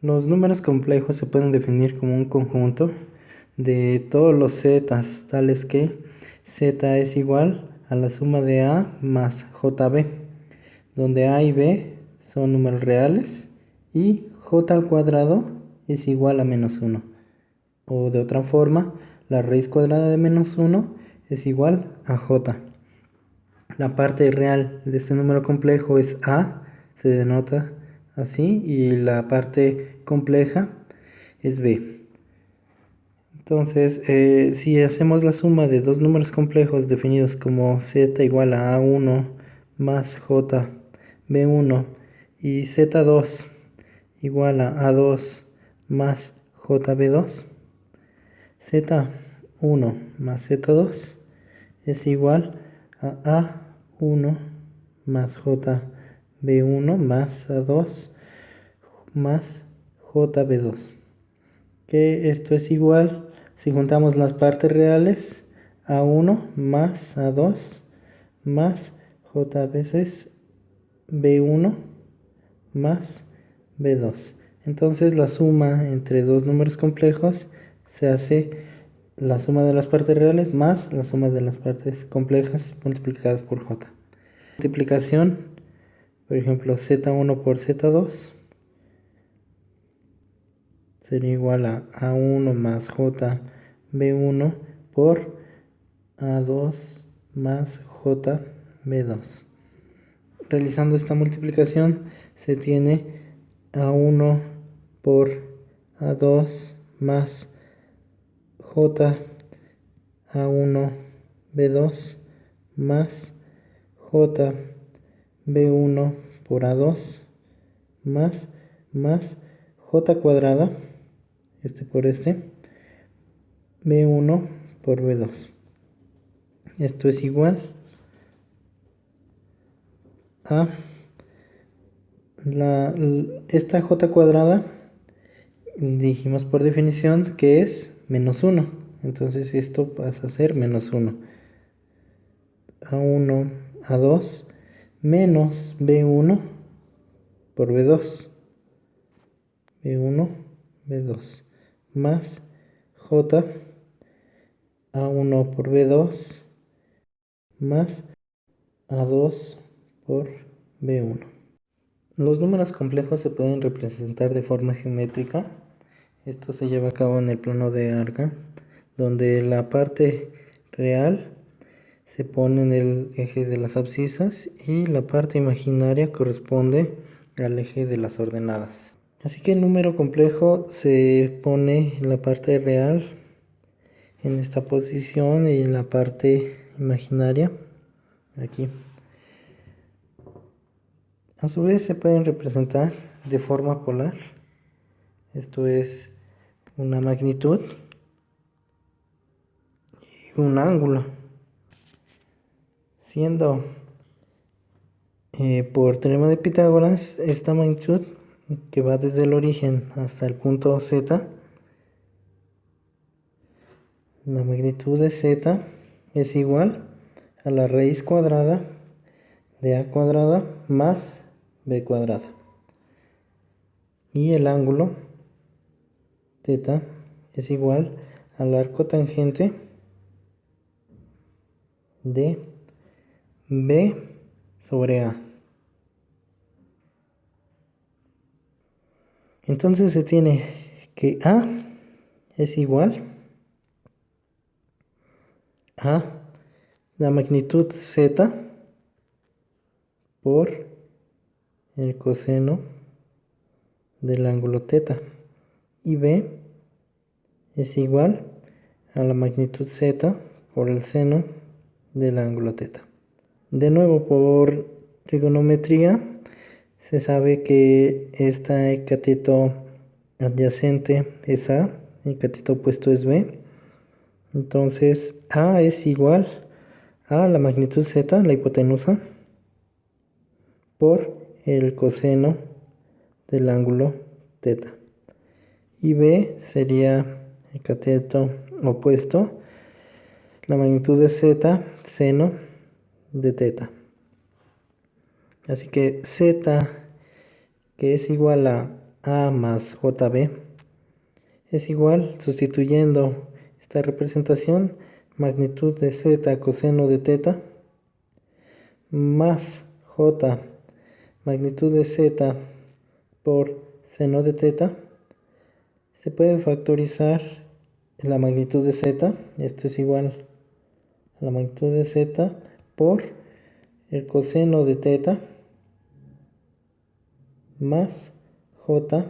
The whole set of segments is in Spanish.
Los números complejos se pueden definir como un conjunto de todos los zetas, tales que z es igual a la suma de a más jb, donde a y b son números reales y j al cuadrado es igual a menos 1. O de otra forma, la raíz cuadrada de menos 1 es igual a j. La parte real de este número complejo es a, se denota así, y la parte compleja es b. Entonces, si hacemos la suma de dos números complejos definidos como z igual a a1 más j b1 y z2 igual a a2 más jb2, z1 más z2 es igual a a1 más jb1 más a2 más jb2, que esto es igual, si juntamos las partes reales, a1 más a2 más j veces b1 más b2. Entonces la suma entre dos números complejos se hace la suma de las partes reales más la suma de las partes complejas multiplicadas por j. Multiplicación, por ejemplo, z1 por z2 sería igual a a1 más j b1 por a2 más j b2. Realizando esta multiplicación se tiene a1 por a2 más j a1 b2 más j b1 por a2 más j cuadrada, por b1 por b2. Esto es igual a esta j cuadrada, dijimos por definición que es menos 1. Entonces esto pasa a ser menos 1. a1, a2 menos b1 por b2. b1, b2 más j a1 por b2 más a2 por b1. Los números complejos se pueden representar de forma geométrica. Esto se lleva a cabo en el plano de Argand, donde la parte real se pone en el eje de las abscisas y la parte imaginaria corresponde al eje de las ordenadas. Así que el número complejo se pone en la parte real en esta posición y en la parte imaginaria aquí. A su vez se pueden representar de forma polar. Esto es una magnitud y un ángulo, siendo por teorema de Pitágoras esta magnitud, que va desde el origen hasta el punto z, la magnitud de z es igual a la raíz cuadrada de a cuadrada más b cuadrada, y el ángulo θ es igual al arco tangente de b sobre a. Entonces se tiene que a es igual a la magnitud z por el coseno del ángulo θ, y b es igual a la magnitud z por el seno del ángulo θ. De nuevo, por trigonometría se sabe que este cateto adyacente es a, el cateto opuesto es b. Entonces a es igual a la magnitud z, la hipotenusa, por el coseno del ángulo θ. Y b sería el cateto opuesto, la magnitud de z, seno de θ. Así que z, que es igual a A más JB es igual, sustituyendo esta representación, magnitud de Z coseno de teta más J magnitud de Z por seno de teta. Se puede factorizar la magnitud de Z. Esto es igual a la magnitud de Z por el coseno de teta más J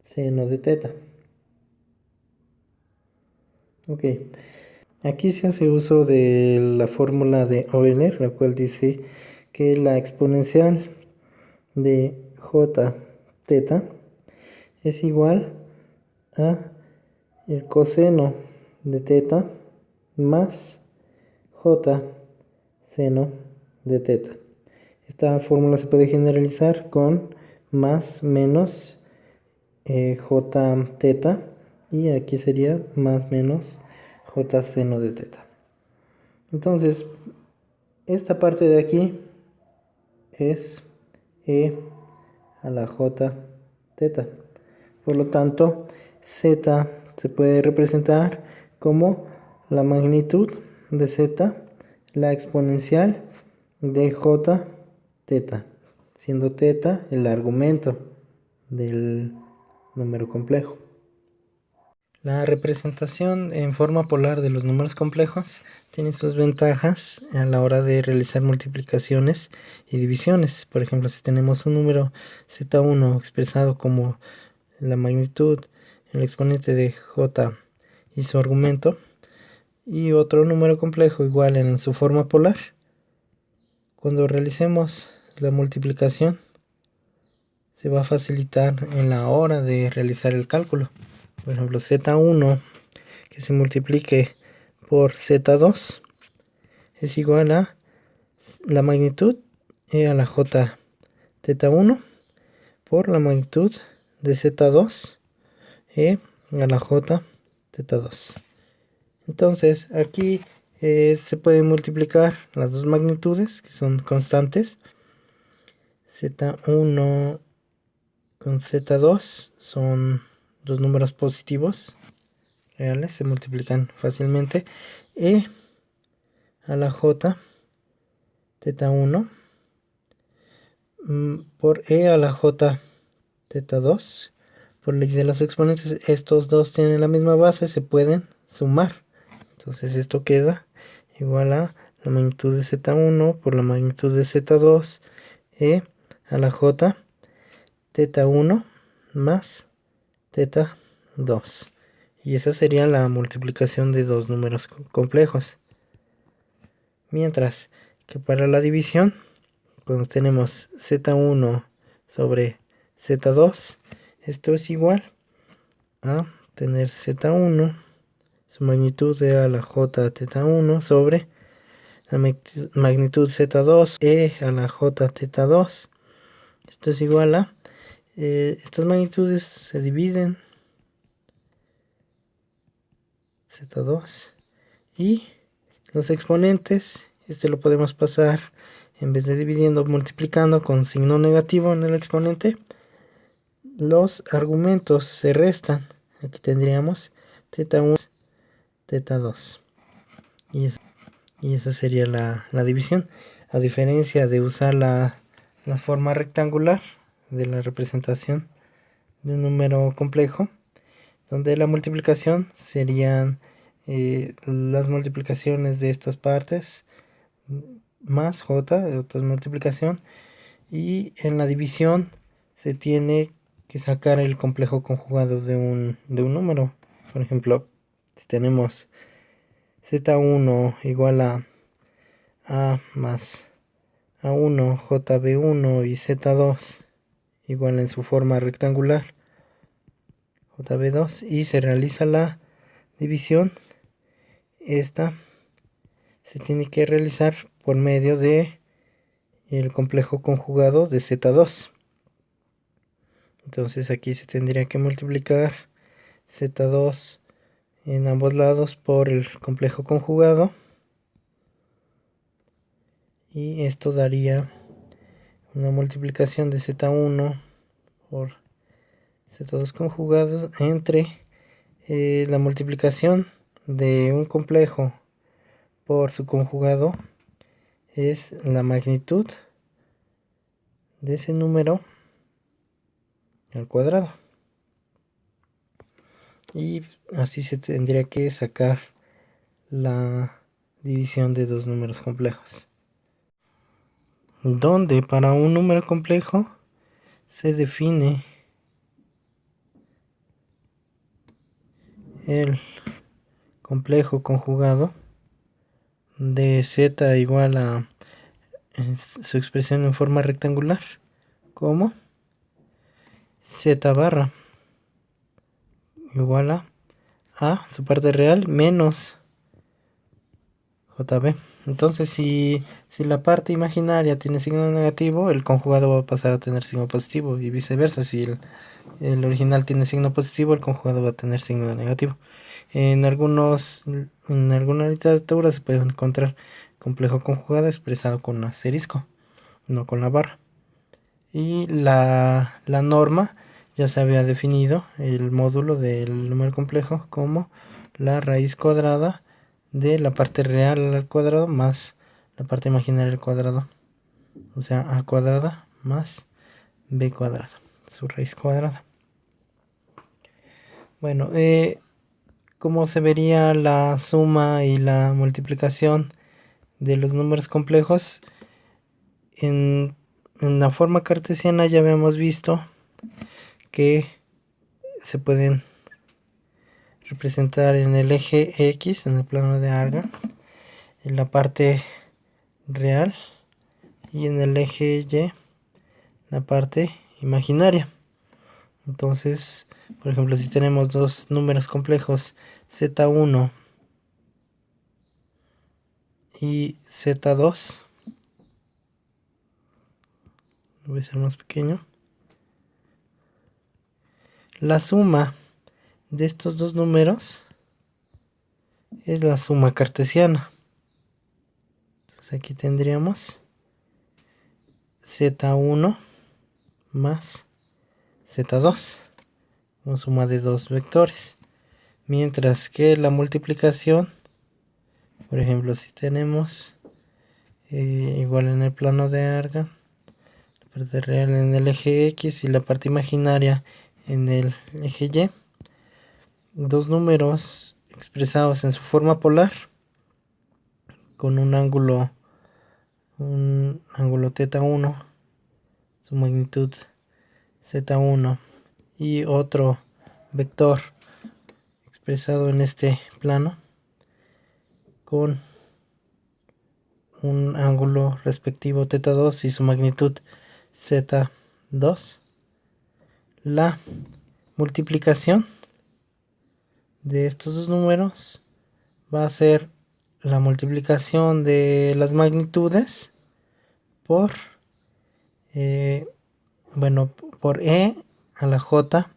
seno de teta. Ok, aquí se hace uso de la fórmula de Euler, la cual dice que la exponencial de J teta es igual a el coseno de teta más J seno de teta. Esta fórmula se puede generalizar con más menos J teta, y aquí sería más menos J seno de teta. Entonces, esta parte de aquí es E a la J teta. Por lo tanto, Z se puede representar como la magnitud de Z, la exponencial de J teta, siendo teta el argumento del número complejo. La representación en forma polar de los números complejos tiene sus ventajas a la hora de realizar multiplicaciones y divisiones. Por ejemplo, si tenemos un número Z1 expresado como la magnitud, el exponente de J y su argumento, y otro número complejo igual en su forma polar, cuando realicemos la multiplicación se va a facilitar en la hora de realizar el cálculo. Por ejemplo, Z1 que se multiplique por Z2 es igual a la magnitud E a la J teta 1 por la magnitud de Z2 E a la J teta 2. Entonces aquí se pueden multiplicar las dos magnitudes que son constantes. Z1 con Z2 son dos números positivos reales, se multiplican fácilmente. E a la J teta 1 por E a la J teta 2. Por ley de los exponentes, estos dos tienen la misma base, se pueden sumar. Entonces esto queda igual a la magnitud de Z1 por la magnitud de Z2, E a la J teta 1 más teta 2. Y esa sería la multiplicación de dos números complejos. Mientras que para la división, cuando tenemos Z1 sobre Z2, esto es igual a tener Z1, su magnitud de a la J teta 1 sobre la magnitud Z2, E a la J teta 2. Esto es igual a, estas magnitudes se dividen, Z2, y los exponentes, este lo podemos pasar, en vez de dividiendo, multiplicando con signo negativo en el exponente. Los argumentos se restan. Aquí tendríamos teta 1, teta 2. Y esa sería la división. A diferencia de usar la forma rectangular de la representación de un número complejo, donde la multiplicación serían las multiplicaciones de estas partes más j de otra multiplicación, y en la división se tiene que sacar el complejo conjugado de un número. Por ejemplo, si tenemos z1 igual a más a1 jb1 y z2 igual en su forma rectangular jb2, y se realiza la división, esta se tiene que realizar por medio de el complejo conjugado de z2. Entonces aquí se tendría que multiplicar z2 en ambos lados por el complejo conjugado, y esto daría una multiplicación de z1 por Z2 conjugado entre la multiplicación de un complejo por su conjugado es la magnitud de ese número al cuadrado. Y así se tendría que sacar la división de dos números complejos, donde para un número complejo se define el complejo conjugado de z igual a su expresión en forma rectangular como z barra igual a su parte real menos JB. Entonces si la parte imaginaria tiene signo negativo, el conjugado va a pasar a tener signo positivo, y viceversa. Si el original tiene signo positivo, el conjugado va a tener signo negativo. En alguna literatura se puede encontrar complejo conjugado expresado con asterisco, no con la barra. Y la norma ya se había definido el módulo del número complejo como la raíz cuadrada de la parte real al cuadrado más la parte imaginaria al cuadrado, o sea, a cuadrada más b cuadrada, su raíz cuadrada. Bueno, ¿cómo se vería la suma y la multiplicación de los números complejos? En la forma cartesiana ya habíamos visto que se pueden representar en el eje X, en el plano de Argand, en la parte real, y en el eje Y, la parte imaginaria. Entonces, por ejemplo, si tenemos dos números complejos z1 y z2, voy a ser más pequeño, la suma de estos dos números es la suma cartesiana. Entonces aquí tendríamos z1 más z2, una suma de dos vectores. Mientras que la multiplicación, por ejemplo, si tenemos igual en el plano de Argand, la parte real en el eje X y la parte imaginaria en el eje Y, dos números expresados en su forma polar con un ángulo θ1, su magnitud z1, y otro vector expresado en este plano con un ángulo respectivo θ2 y su magnitud z2. La multiplicación de estos dos números va a ser la multiplicación de las magnitudes por por e a la j,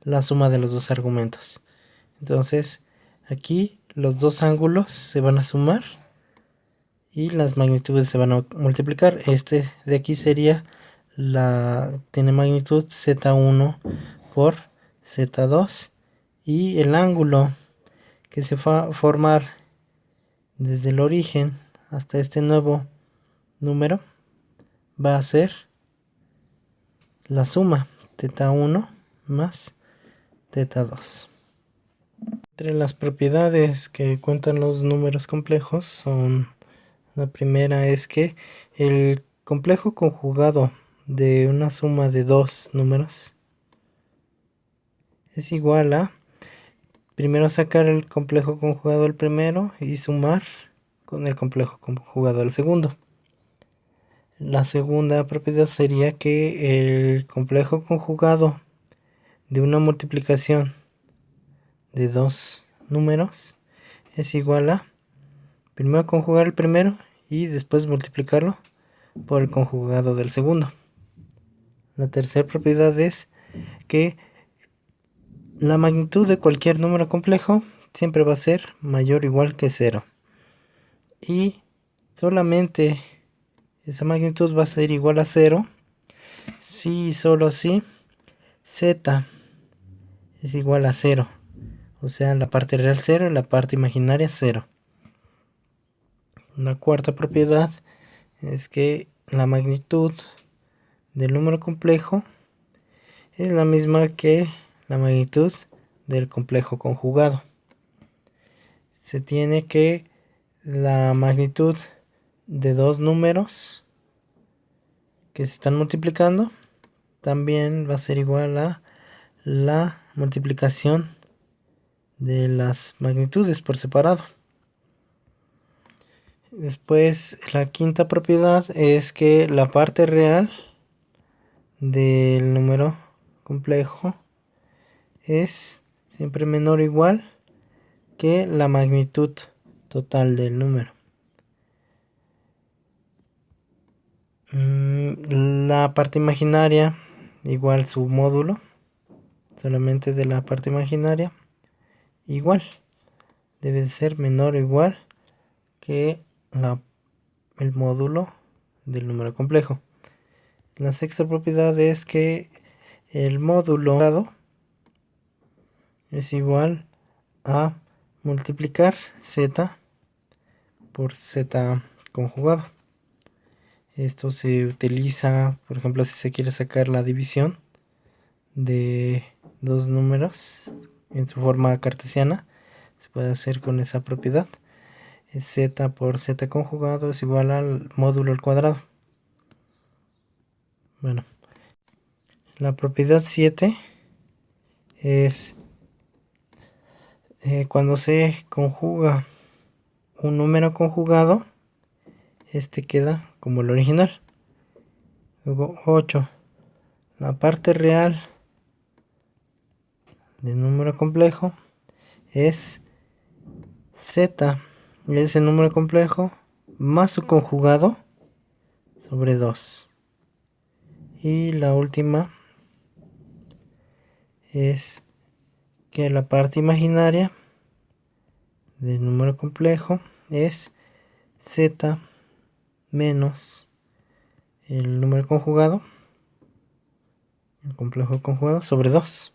la suma de los dos argumentos. Entonces aquí los dos ángulos se van a sumar y las magnitudes se van a multiplicar. Este de aquí sería tiene magnitud z1 por z2, y el ángulo que se va a formar desde el origen hasta este nuevo número va a ser la suma θ1 más θ2. Entre las propiedades que cuentan los números complejos son: la primera es que el complejo conjugado de una suma de dos números es igual a primero sacar el complejo conjugado del primero y sumar con el complejo conjugado del segundo. La segunda propiedad sería que el complejo conjugado de una multiplicación de dos números es igual a primero conjugar el primero y después multiplicarlo por el conjugado del segundo. La tercera propiedad es que la magnitud de cualquier número complejo siempre va a ser mayor o igual que 0, y solamente esa magnitud va a ser igual a 0 si y solo si Z es igual a 0. O sea, la parte real 0 y la parte imaginaria 0. La cuarta propiedad es que la magnitud del número complejo es la misma que la magnitud del complejo conjugado. Se tiene que la magnitud de dos números que se están multiplicando también va a ser igual a la multiplicación de las magnitudes por separado. Después, la quinta propiedad es que la parte real del número complejo es siempre menor o igual que la magnitud total del número. La parte imaginaria igual su módulo, solamente de la parte imaginaria igual, debe ser menor o igual que el módulo del número complejo. La sexta propiedad es que el módulo es igual a multiplicar z por z conjugado. Esto se utiliza, por ejemplo, si se quiere sacar la división de dos números en su forma cartesiana, se puede hacer con esa propiedad. Z por z conjugado es igual al módulo al cuadrado. Bueno, la propiedad 7 es cuando se conjuga un número conjugado, este queda como el original. Luego 8. La parte real del número complejo es z, es el número complejo, más su conjugado sobre 2. Y la última es que la parte imaginaria del número complejo es z menos el número conjugado, el complejo conjugado sobre 2.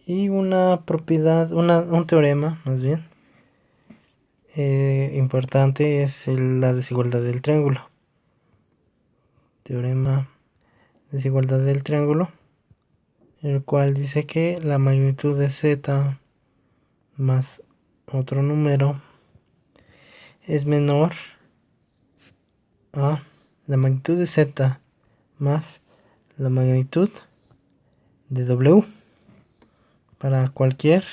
Y una propiedad, un teorema más bien importante es la desigualdad del triángulo. Teorema desigualdad del triángulo, el cual dice que la magnitud de z más otro número es menor a la magnitud de z más la magnitud de w para cualquier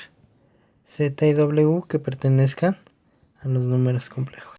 z y w que pertenezcan a los números complejos.